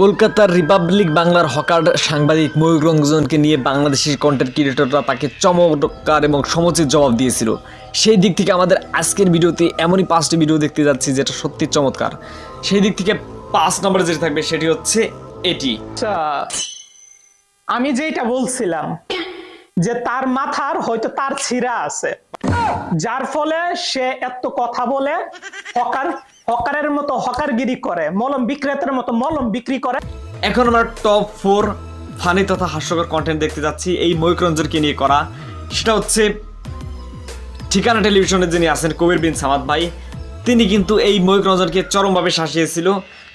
কলকাতার রিপাবলিক বাংলার হকার সাংবাদিক ময়ূর রঞ্জনকে নিয়ে বাংলাদেশের কন্টেন্ট ক্রিয়েটররা তাকে চমৎকার এবং সমুচিত জবাব দিয়েছিল। সেই দিক থেকে আমাদের আজকের ভিডিওতে এমনই 5টি ভিডিও দেখতে যাচ্ছি যেটা সত্যি চমৎকার। সেই দিক থেকে 5 নম্বরে যেটা থাকবে সেটি হচ্ছে এটি। আমি যেটা বলছিলাম যে তার মাথার হয়তো তার ছিঁড়া আছে, যার ফলে সে এত কথা বলে হকারের মতো হকারগিরি করে, মলম বিক্রেতার মতো মলম বিক্রি করে। এখন আমরা টপ 4 ফানি তথা হাস্যকর কন্টেন্ট দেখতে যাচ্ছি এই ময়ূর রঞ্জনকে নিয়ে করা। সেটা হচ্ছে ঠিকানা টেলিভিশনের যিনি আছেন কবির বিন সামাদ ভাই, তিনি কিন্তু এই ময়ূর রঞ্জনকে চরমভাবে শাসিয়েছিল,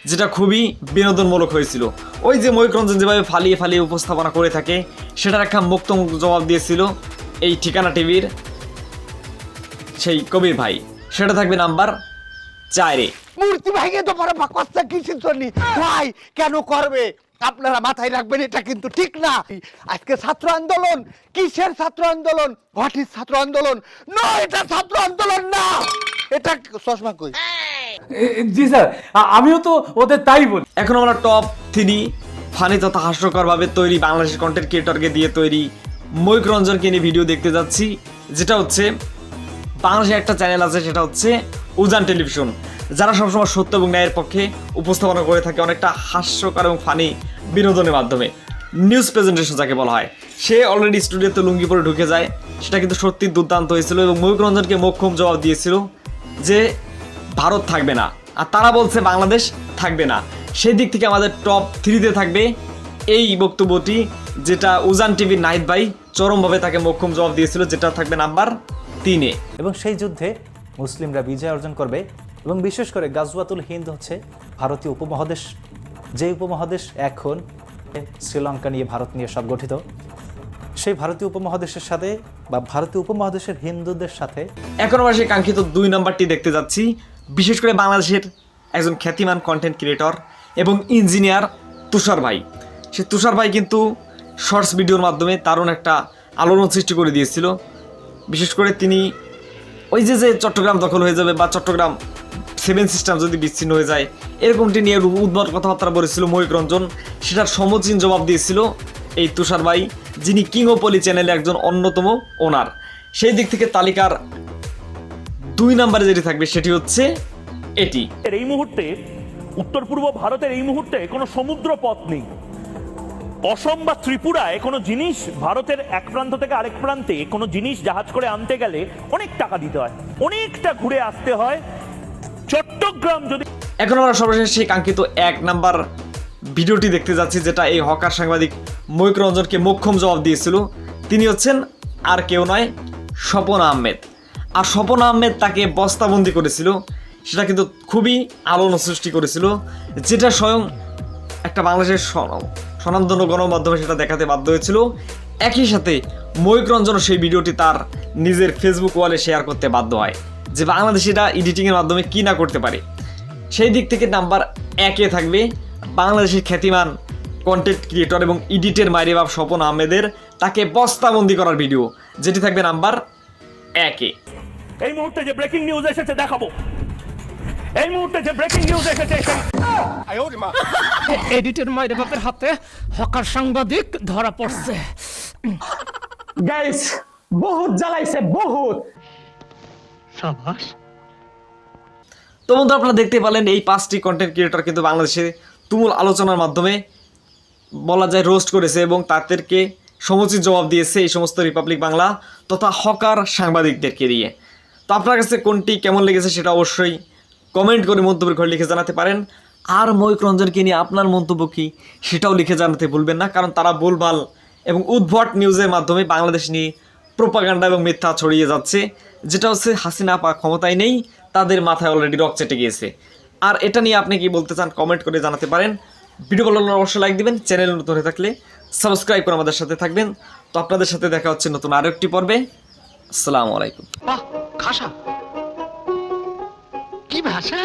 যেটা খুবই বিনোদনমূলক হয়েছিল। ওই যে ময়ূর রঞ্জন যেভাবে ফালিয়ে ফালিয়ে উপস্থাপনা করে থাকে সেটার একটা মুক্ত জবাব দিয়েছিল এই ঠিকানা টিভির সেই কবির ভাই। সেটা থাকবে নাম্বার 4-এ। মূর্তি ভাঙে তো বড় বাকসটা কিসের জন্য ভাই কেন করবে? আপনারা মাথায় রাখবেন, এটা কিন্তু ঠিক না। আজকে ছাত্র আন্দোলন, কিসের ছাত্র আন্দোলন? হোয়াট ইজ ছাত্র আন্দোলন? নো, এটা ছাত্র আন্দোলন না, এটা চশমা কই। জি স্যার, আমিও তো ওদের তাই বলি। এখন আমরা টপ 3 ফানি তথা হাস্যকরভাবে তৈরি বাংলাদেশের কন্টেন্ট ক্রিয়েটরকে দিয়ে তৈরি ময়ূর রঞ্জনকে নিয়ে ভিডিও দেখতে যাচ্ছি, যেটা হচ্ছে বাংলাদেশের একটা চ্যানেল আছে, সেটা হচ্ছে উজান টেলিভিশন, যারা সবসময় সত্য এবং ন্যায়ের পক্ষে উপস্থাপনা করে থাকে অনেকটা হাস্যকর এবং ফানি বিনোদনের মাধ্যমে। নিউজ প্রেজেন্টেশন যাকে বলা হয়, সে অলরেডি স্টুডিওতে লুঙ্গি পরে ঢুকে যায়, সেটা কিন্তু সত্যি দুর্দান্ত হয়েছিল এবং ময়ূর রঞ্জনকে মোক্ষম জবাব দিয়েছিল যে ভারত থাকবে না, আর তারা বলছে বাংলাদেশ থাকবে না। সেই দিক থেকে আমাদের টপ 3-তে থাকবে এই বক্তব্যটি, যেটা উজান টিভির নাহিদ ভাই চরমভাবে তাকে মোক্ষম জবাব দিয়েছিল, যেটা থাকবে নাম্বার 3-এ। এবং সেই যুদ্ধে মুসলিমরা বিজয় অর্জন করবে এবং বিশেষ করে গাজওয়াতুল হিন্দ হচ্ছে ভারতীয় উপমহাদেশ, যে উপমহাদেশ এখন শ্রীলঙ্কা নিয়ে ভারত নিয়ে সব গঠিত, সেই ভারতীয় উপমহাদেশের সাথে বা ভারতীয় উপমহাদেশের হিন্দুদের সাথে এখন আমরা সেই কাঙ্ক্ষিত 2 নম্বরটি দেখতে যাচ্ছি, বিশেষ করে বাংলাদেশের একজন খ্যাতিমান কন্টেন্ট ক্রিয়েটর এবং ইঞ্জিনিয়ার তুষার ভাই। সে তুষার ভাই কিন্তু শর্টস ভিডিওর মাধ্যমে দারুণ একটা আলোড়ন সৃষ্টি করে দিয়েছিল। বিশেষ করে তিনি ওই যে চট্টগ্রাম দখল হয়ে যাবে বা চট্টগ্রাম 7 সিস্টেম যদি বিচ্ছিন্ন হয়ে যায়, এরকমটি নিয়ে উদ্ভট কথাবার্তা বলেছিল ময়ূর রঞ্জন, সেটার সমুচীন জবাব দিয়েছিল এই তুষার ভাই, যিনি কিংওপলি চ্যানেলে একজন অন্যতম ওনার। সেই দিক থেকে তালিকার 2 নম্বরে যেটি থাকবে সেটি হচ্ছে এটি। এই মুহূর্তে উত্তর পূর্ব ভারতের এই মুহূর্তে কোনো সমুদ্র পথ নেই। অসম বা ত্রিপুরায় কোনো জিনিস ভারতের এক প্রান্ত থেকে আরেক প্রান্তে কোনো জিনিস জাহাজ করে আনতে গেলে অনেক টাকা দিতে হয়, অনেকটা ঘুরে আসতে হয়। চট্টগ্রাম যদি এখন আমরা সর্বশেষ সেই কাঙ্ক্ষিত 1 নাম্বার ভিডিওটি দেখতে যাচ্ছি, যেটা এই হকার সাংবাদিক ময়ূর রঞ্জনকে মোক্ষম জবাব দিয়েছিল। তিনি হচ্ছেন আর কেউ নয়, স্বপন আহমেদ। আর স্বপন আহমেদ তাকে বস্তাবন্দি করেছিল, সেটা কিন্তু খুবই আলোড়ন সৃষ্টি করেছিল, যেটা স্বয়ং একটা বাংলাদেশের স্বনামধন্য গণমাধ্যমে সেটা দেখাতে বাধ্য হয়েছিল। একই সাথে ময়ূর রঞ্জনও সেই ভিডিওটি তার নিজের ফেসবুক ওয়ালে শেয়ার করতে বাধ্য হয়, যে বাংলাদেশিরা এডিটিংয়ের মাধ্যমে কী না করতে পারে। সেই দিক থেকে নাম্বার 1-এ থাকবে বাংলাদেশের খ্যাতিমান কন্টেন্ট ক্রিয়েটর এবং এডিটের মাইরে বাপ স্বপন আহমেদের তাকে বস্তাবন্দি করার ভিডিও, যেটি থাকবে নাম্বার 1-এ। এই মুহূর্তে যে ব্রেকিং নিউজ এসেছে দেখাবো। এই মুহূর্তে যে ব্রেকিং নিউজ এসেছে, এডিটের মায়ের বাপের হাতে হকার সাংবাদিক ধরা পড়ছে। গাইস, বহুত জ্বালাইছে, বহুত। তো বন্ধু, আপনারা দেখতে পেলেন এই 5টি কন্টেন্ট ক্রিয়েটর কিন্তু বাংলাদেশে তুমুল আলোচনার মাধ্যমে বলা যায় রোস্ট করেছে এবং তাদেরকে সমুচিত জবাব দিয়েছে এই সমস্ত রিপাবলিক বাংলা তথা হকার সাংবাদিকদেরকে দিয়ে। তো আপনার কাছে কোনটি কেমন লেগেছে সেটা অবশ্যই কমেন্ট করে মন্তব্যের ঘরে লিখে জানাতে পারেন। আর ময়ূর রঞ্জনকে নিয়ে আপনার মন্তব্য কী সেটাও লিখে জানাতে ভুলবেন না, কারণ তারা ভুলভাল এবং উদ্ভট নিউজের মাধ্যমে বাংলাদেশ নিয়ে প্রোপাগান্ডা এবং মিথ্যা ছড়িয়ে যাচ্ছে, যেটা হচ্ছে হাসিনা ক্ষমতায় নেই, তাদের মাথায় অলরেডি রক চেটে গিয়েছে। আর এটা নিয়ে আপনি কি বলতে চান কমেন্ট করে জানাতে পারেন। ভিডিও ভালো লাগলে অবশ্যই লাইক দিবেন, চ্যানেল নতুন হয়ে থাকলে সাবস্ক্রাইব করে আমাদের সাথে থাকবেন। তো আপনাদের সাথে দেখা হচ্ছে নতুন আরও একটি পর্বে। আসসালামু আলাইকুম। বাহ, খাসা কি ভাষা!